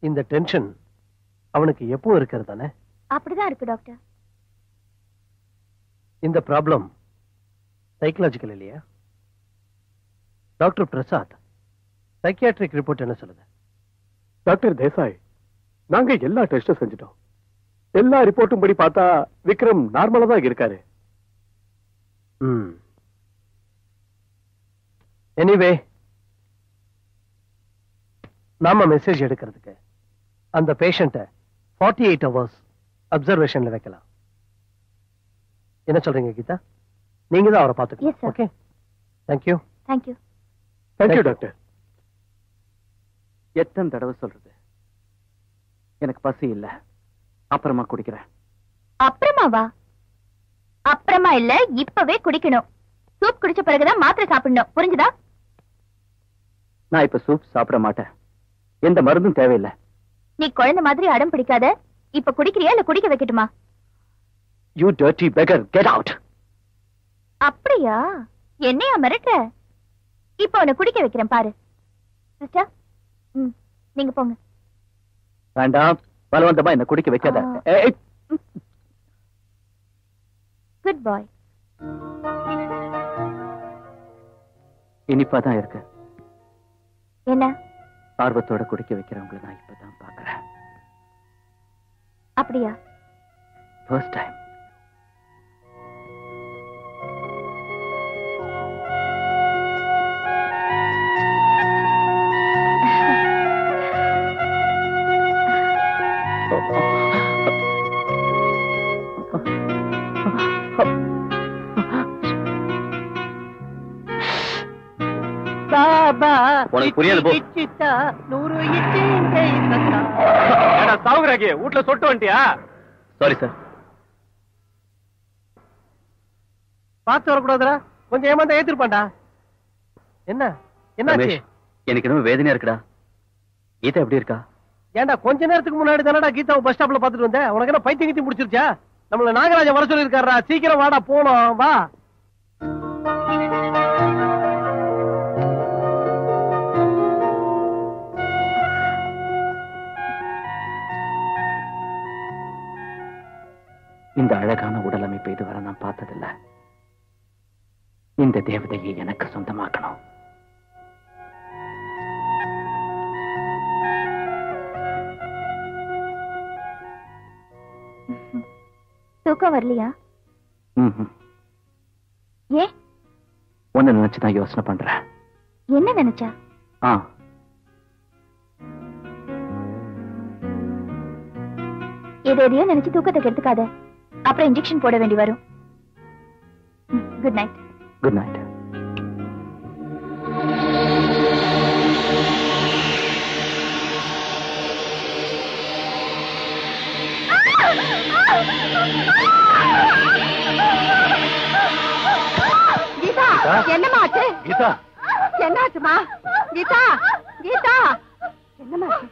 இந்த டென்ஷன் அவனுக்கு எப்பவும் இருக்கிறது தானே? அப்படிதான் இருக்கு டாக்டர். இந்த ப்ராப்ளம் சைக்கலாஜிக்கல் இல்லையா? டாக்டர் பிரசாத் சைக்கியாட்ரிக் ரிப்போர்ட் என்ன சொல்லுது? டாக்டர் தேசாய், நாங்க எல்லா டெஸ்டும் செஞ்சுட்டோம். எல்லா ரிப்போர்ட்டும் படி பார்த்தா விக்ரம் நார்மலா தான் இருக்காரு. எனிவே, நாம மெசேஜ் எடுக்கிறதுக்கு அந்த பேஷண்ட 48 hours அப்சர்வேஷன்ல வைக்கலாம். என்ன சொல்றீங்க கீதா? நீங்க தான் அவரை பார்த்துக்கணும். Okay, thank you. Thank you. Thank you doctor. எத்தனை தடவை சொல்றது? எனக்கு பசி இல்ல, அப்புறமா குடிக்கிறேன். அப்புறமாவா? அப்புறமா இல்ல, இப்பவே குடிக்கணும். சூப் குடிச்ச பிறகுதான் மாத்திரை சாப்பிடணும், புரிஞ்சுதா? நான் இப்ப சூப் சாப்பிட மாட்டேன். எந்த மருந்தும் தேவையில்லை. நீ குழந்தை மாதிரி அடம் பிடிக்காத. இப்ப குடிக்கிறியா இல்ல குடிக்க வைக்கட்டுமா? You dirty beggar, get out. அப்படியா? என்னையா மிரட்டுற? இப்ப உன்னை குடிக்க வைக்கிறேன் பாரு. சிஸ்டர், நீங்க போங்க. வேண்டாம், பலவந்தமா என்ன குடிக்க வைக்காத. குட் பாய். இனிப்பாதான் இருக்கு. என்ன? ஆர்வத்தோட குடிக்க வைக்கிறவங்களை நான் இப்பதான் பாக்குறேன். அப்படியா? First time. உனக்கு புரியாது போ. சாவுகிறாக்கி வீட்டுல சொட்டு வந்துட்டியா? Sorry sir. பார்த்து வரக்கூடாதுடா, கொஞ்சம் ஏமாந்தா ஏத்திருப்பான்டா. என்ன என்னாச்சு? எனக்கு இன்னும் வேதனையா இருக்குடா. கீதா எப்படி இருக்கா? ஏன்டா கொஞ்ச நேரத்துக்கு முன்னாடி தானடா கீதாவை பஸ் ஸ்டாப்ல பாத்துட்டு வந்தேன். உனக்கு என்ன பைத்தியம் கீத்தி முடிச்சிருச்சா? நம்மள நாகராஜா வர சொல்லி இருக்காரா. சீக்கிரம் வாடா, போனோம் வா. இந்த அழகான உடல் அமைப்பு இதுவரை நான் பார்த்ததில்லை. இந்த தேவதையை எனக்கு சொந்தமாக்கணும். தூக்கம் வரலையா? ஏ? ஒன்னு நினைச்சுதான் யோசனை பண்றேன். என்ன நினைச்சா? எதையோ நினைச்சு தூக்கத்தை கெடுத்துக்காத, அப்புறம் இன்ஜெக்ஷன் போட வேண்டி வரும். Good night. Good night. Geetha, என்னம்மா ஆச்சு? கீதா, என்னாச்சுமா? கீதா, கீதா, என்னம்மா ஆச்சு?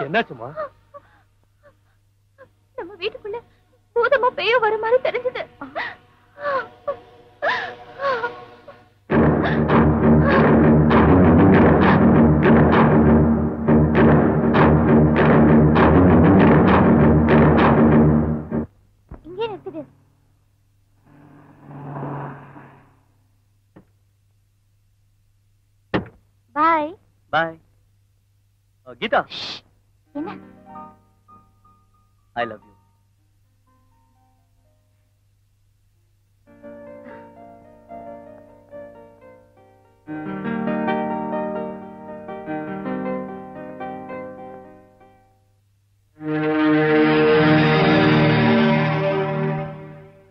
என்னாச்சுமா? நம்ம வீட்டுக்குள்ள பூதமா பேயோ வர மாதிரி தெரிஞ்சது. இங்கே நிறுத்துது. பாய். பாய். கீதா. என்ன? I love you.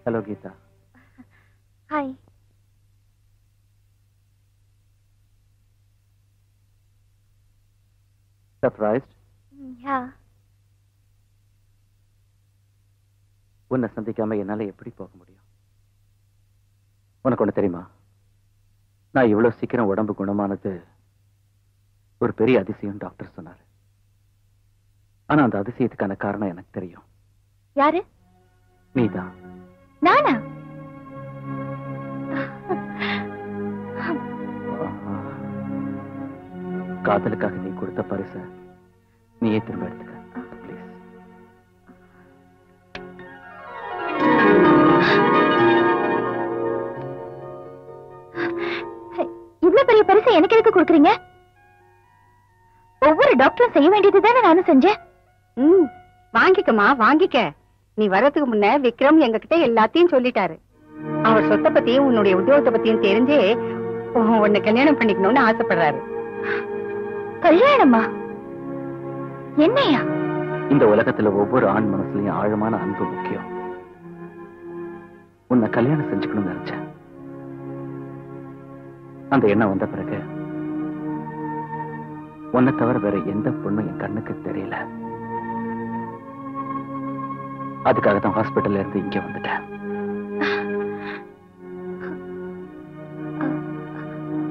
Hello, Geeta. Hi. Surprised? Yeah. உன்னை சந்திக்காம என்னால எப்படி போக முடியும்? உனக்கு ஒண்ணு தெரியுமா? நான் இவ்வளவு சீக்கிரம் உடம்பு குணமானது ஒரு பெரிய அதிசயம் டாக்டர் சொன்னாரு. ஆனா அந்த அதிசயத்துக்கான காரணம் எனக்கு தெரியும். யாரு? நீதான். நானா? காதலுக்காக நீ கொடுத்த பரிச நீயே திரும்ப எடுத்துக்க ப்ளீஸ். இவ்வளவு பெரிய பரிசை எனக்கு எதுக்கு கொடுக்குறீங்க? ஒவ்வொரு டாக்டரும் செய்ய வேண்டியதுதானே நானும் செஞ்சேன். வாங்கிக்கமா வாங்கிக்க. நீ வரதுக்கு முன்ன விக்ரம் எங்ககிட்ட எல்லாத்தையும் சொல்லிட்டாரு. அவர் சொத்தை பத்தியும் உன்னுடைய உத்தியோகத்தை பத்தியும் தெரிஞ்சே உன்னை கல்யாணம் பண்ணிக்கணும்னு ஆசைப்படுறாரு. கல்யாணமா? என்னையா? இந்த உலகத்துல ஒவ்வொரு ஆண் மனசுலயும் ஆழமான அன்பு முக்கியம். உன்னை கல்யாணம் செஞ்சுக்கணும்னு நினைச்சேன். அந்த எண்ணம் வந்த பிறகு உன்னை தவிர வேற எந்த பொண்ணும் என் கண்ணுக்கு தெரியல. அதுக்காக தான் ஹாஸ்பிட்டல்ல இருந்து இங்க வந்துட்டேன்.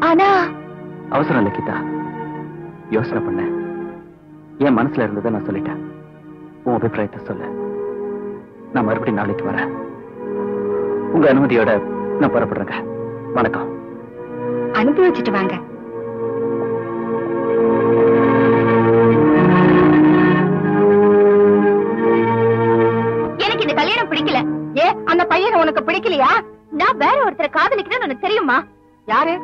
ஆனா அவசரம் இல்லை கீதா, யோசனை பண்ண. என் மனசுல இருந்ததை நான் சொல்லிட்டேன். உன் அபிப்பிராயத்தை சொல்லு. நான் மறுபடியும் நாளைக்கு வரேன். உங்க அனுமதியோட நான் புறப்படுறேங்க. வணக்கம். அனுப்பி வச்சுட்டு வாங்க. எனக்கு இந்த கல்யாணம் பிடிக்கல. அந்த பையனை உனக்கு பிடிக்கலையா? நான் வேற ஒருத்தரை காதலிக்கிறேன்னு உனக்கு தெரியுமா? யாரு?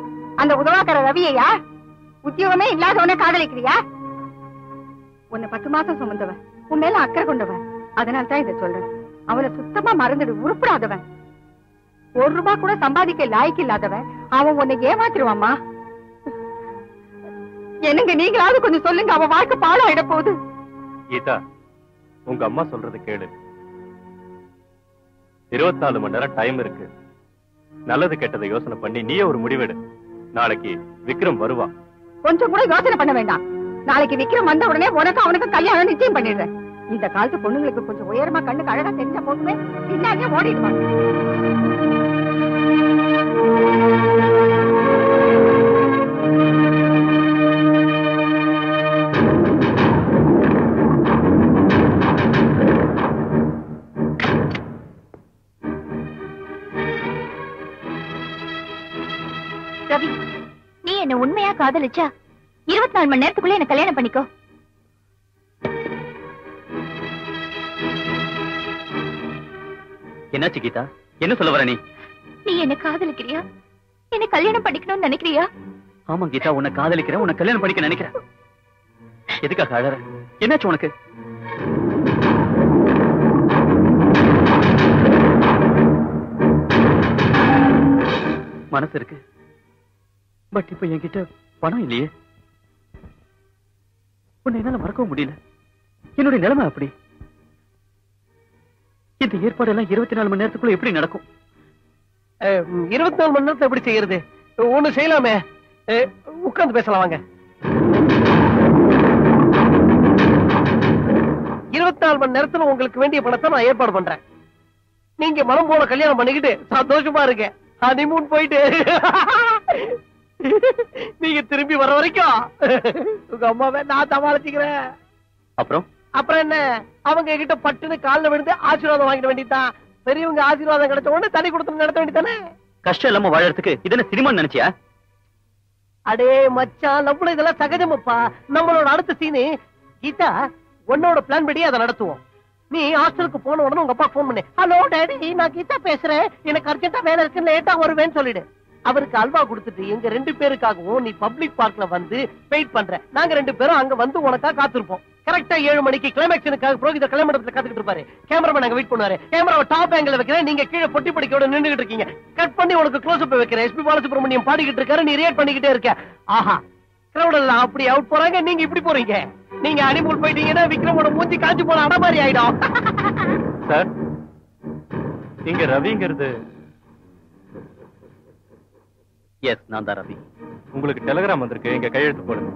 அந்த உதவாக்கர ரவியையா? உத்தியோகமே இல்லாதவன காதலிக்கிறியா? உன்னை 10 மாசம் சுமந்தவன், உன் மேல அக்கறை கொண்டவன். அதனால தான் இதை சொல்றேன். அவனை சுத்தமா மறந்துடு. உருப்படாதவன், 1 ரூபாய் கூட சம்பாதிக்க லாய்க்கு இல்லாதவன். அவன் உன்னை ஏமாத்திருவாமா? என்னங்க நீங்களாவது கொஞ்சம் சொல்லுங்க. அவன் வாழ்க்கை பாழாயிட போகுது. கீதா, உங்க அம்மா சொல்றது கேளு. 24 மணி நேரம் டைம் இருக்கு. நல்லது கெட்டதை யோசனை பண்ணி நீயே ஒரு முடிவெடு. நாளைக்கு விக்ரம் வருவான். கொஞ்சம் கூட யோசனை பண்ண வேண்டாம். நாளைக்கு விக்ரம் வந்த உடனே உனக்கு அவனுக்கு கல்யாணம் நிச்சயம் பண்ணிடுறேன். இந்த காலத்து பொண்ணுங்களுக்கு கொஞ்சம் உயரமா கண்ணுக்கு அழகா தெரிஞ்ச போதுமே பின்னாடியே ஓடிடுவாங்க. ரவி, நீ என்ன உண்மையா காதலிச்சா 24 மணி நேரத்துக்குள்ள என்ன கல்யாணம் பண்ணிக்கோ. என்னாச்சு கீதா? என்ன சொல்ல வர நீ? நீ என்ன காதலிக்கிறியா? என்ன கல்யாணம் பண்ணிக்கணும்னு நினைக்கிறியா? ஆமா கீதா, உன்னை காதலிக்கிறேன், உன்னை கல்யாணம் பண்ணிக்க நினைக்கிறேன். எதுக்காக அழற? என்னாச்சு உனக்கு? மனசு இருக்கு, பட் இப்ப என்கிட்ட பணம் இல்லையே. உன்னை என்னால மறக்கவும் முடியல. என்னுடைய நிலைமை அப்படி. இந்த ஏற்பாடு எல்லாம் 24 மணி நேரத்துக்குள்ள எப்படி நடக்கும்? 24 மணி நேரத்தை எப்படி செய்யறது? ஒண்ணு செய்யலாமே, உட்கார்ந்து பேசலாம் வாங்க. 24 மணி நேரத்துல உங்களுக்கு வேண்டிய பணத்தை நான் ஏற்பாடு பண்றேன். நீங்க மனம் போல கல்யாணம் பண்ணிக்கிட்டு சந்தோஷமா இருக்க. ஹனிமூன் போயிட்டு நீங்க திரும்பி வர வரைக்கும் உங்க அம்மாவை நான் சமாளிச்சுக்கிறேன். அப்புறம் என்ன, அவங்க கிட்ட பட்டுன்னு காலில் விழுந்து ஆசீர்வாதம் வாங்கிட வேண்டியதுதான். பெரியவங்க ஆசீர்வாதம் கிடைச்ச உடனே தனி கொடுத்து நடத்த வேண்டியதானே. கஷ்டம் இல்லாம வாழறதுக்கு இது சினிமான்னு நினைச்சியா? அடே மச்சான், நம்மள இதெல்லாம் சகஜமப்பா. நம்மளோட அடுத்த சீனு கீதா, உன்னோட பிளான் படி அதை நடத்துவோம். நீ ஹாஸ்டலுக்கு போன உடனே உங்க அப்பா போன் பண்ணு, ஹலோ டாடி, நான் கீதா பேசுறேன், எனக்கு அர்ஜென்ட்டா வேலை இருக்கு, லேட்டா வருவேன்னு சொல்லிடு. அவருக்கு அல்வா கொடுத்துட்டு எங்க 2 பேருக்காகவும் நீ பப்ளிக் பார்க்ல வந்து வெயிட் பண்ற. நாங்க 2 பேரும் அங்க வந்து உனக்கா காத்திருப்போம். கரெக்டா 7 மணிக்கு கிளைமேக்ஸனுக்காக புரோகிதர் கல்யாணத்துல காத்துக்கிட்டு இருப்பாரு. கேமராமேன் அங்க வெயிட் பண்ணுவாரு. கேமராவை டாப் ஆங்கிள் வைக்கிறேன், நீங்க கீழே பொட்டி படிக்கையோட நின்றுகிட்டு இருக்கீங்க. கட் பண்ணி உனக்கு க்ளோஸ் அப் வைக்கிறேன். எஸ்பி பாலசுப்ரமணியம் பாடிக்கிட்டு இருக்காரு, நீ ரியாக்ட் பண்ணிக்கிட்டே இருக்க. ஆஹா, கிரௌட் எல்லாம் அப்படி அவுட் போறாங்க, நீங்க இப்படி போறீங்க. நீங்க அனிமூல் போயிட்டீங்கன்னா விக்ரமோட மூஞ்சி காஞ்சி போன அட மாதிரி ஆயிடும். சார், இங்க ரவிங்கிறது? எஸ், நான் தான் ரவி. உங்களுக்கு டெலிகிராம் வந்திருக்கு, இங்க கையெழுத்து போடுங்க.